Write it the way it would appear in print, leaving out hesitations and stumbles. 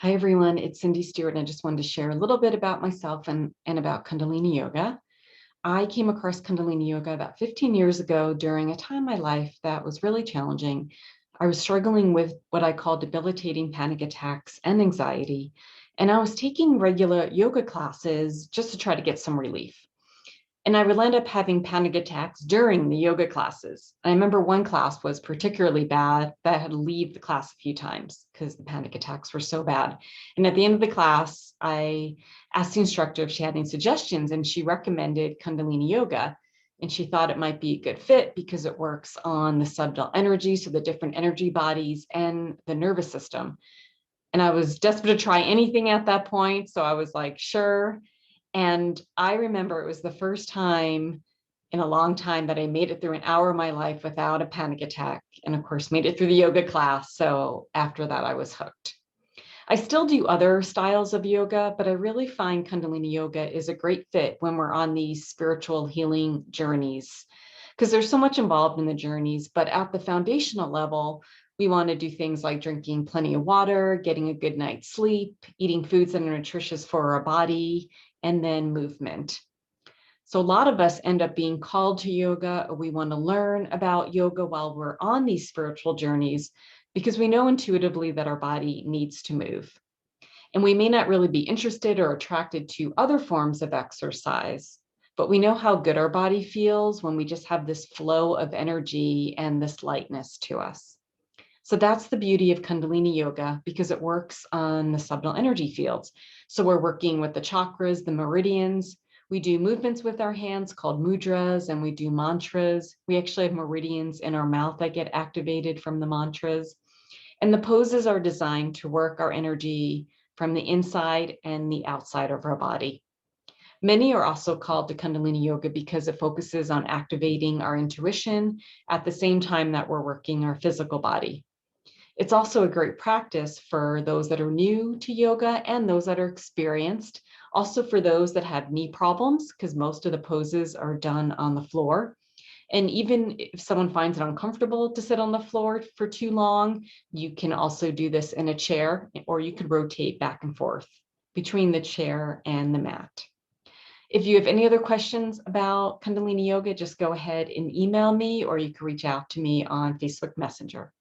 Hi, everyone. It's Cyndi Stewart, and I just wanted to share a little bit about myself and about Kundalini Yoga. I came across Kundalini Yoga about 15 years ago during a time in my life that was really challenging. I was struggling with what I call debilitating panic attacks and anxiety, and I was taking regular yoga classes just to try to get some relief. And I would end up having panic attacks during the yoga classes. I remember one class was particularly bad that I had to leave the class a few times because the panic attacks were so bad. And at the end of the class, I asked the instructor if she had any suggestions, and she recommended Kundalini Yoga. And she thought it might be a good fit because it works on the subtle energy, so the different energy bodies and the nervous system. And I was desperate to try anything at that point. So I was like, sure. And I remember it was the first time in a long time that I made it through an hour of my life without a panic attack. And of course, made it through the yoga class. So after that, I was hooked. I still do other styles of yoga, but I really find Kundalini Yoga is a great fit when we're on these spiritual healing journeys, because there's so much involved in the journeys. But at the foundational level, we want to do things like drinking plenty of water, getting a good night's sleep, eating foods that are nutritious for our body, and then movement. So a lot of us end up being called to yoga, or we want to learn about yoga while we're on these spiritual journeys because we know intuitively that our body needs to move. And we may not really be interested or attracted to other forms of exercise, but we know how good our body feels when we just have this flow of energy and this lightness to us. So that's the beauty of Kundalini Yoga, because it works on the subtle energy fields. So we're working with the chakras, the meridians. We do movements with our hands called mudras, and we do mantras. We actually have meridians in our mouth that get activated from the mantras. And the poses are designed to work our energy from the inside and the outside of our body. Many are also called to Kundalini Yoga because it focuses on activating our intuition at the same time that we're working our physical body. It's also a great practice for those that are new to yoga and those that are experienced. Also for those that have knee problems, because most of the poses are done on the floor. And even if someone finds it uncomfortable to sit on the floor for too long, you can also do this in a chair, or you could rotate back and forth between the chair and the mat. If you have any other questions about Kundalini Yoga, just go ahead and email me, or you can reach out to me on Facebook Messenger.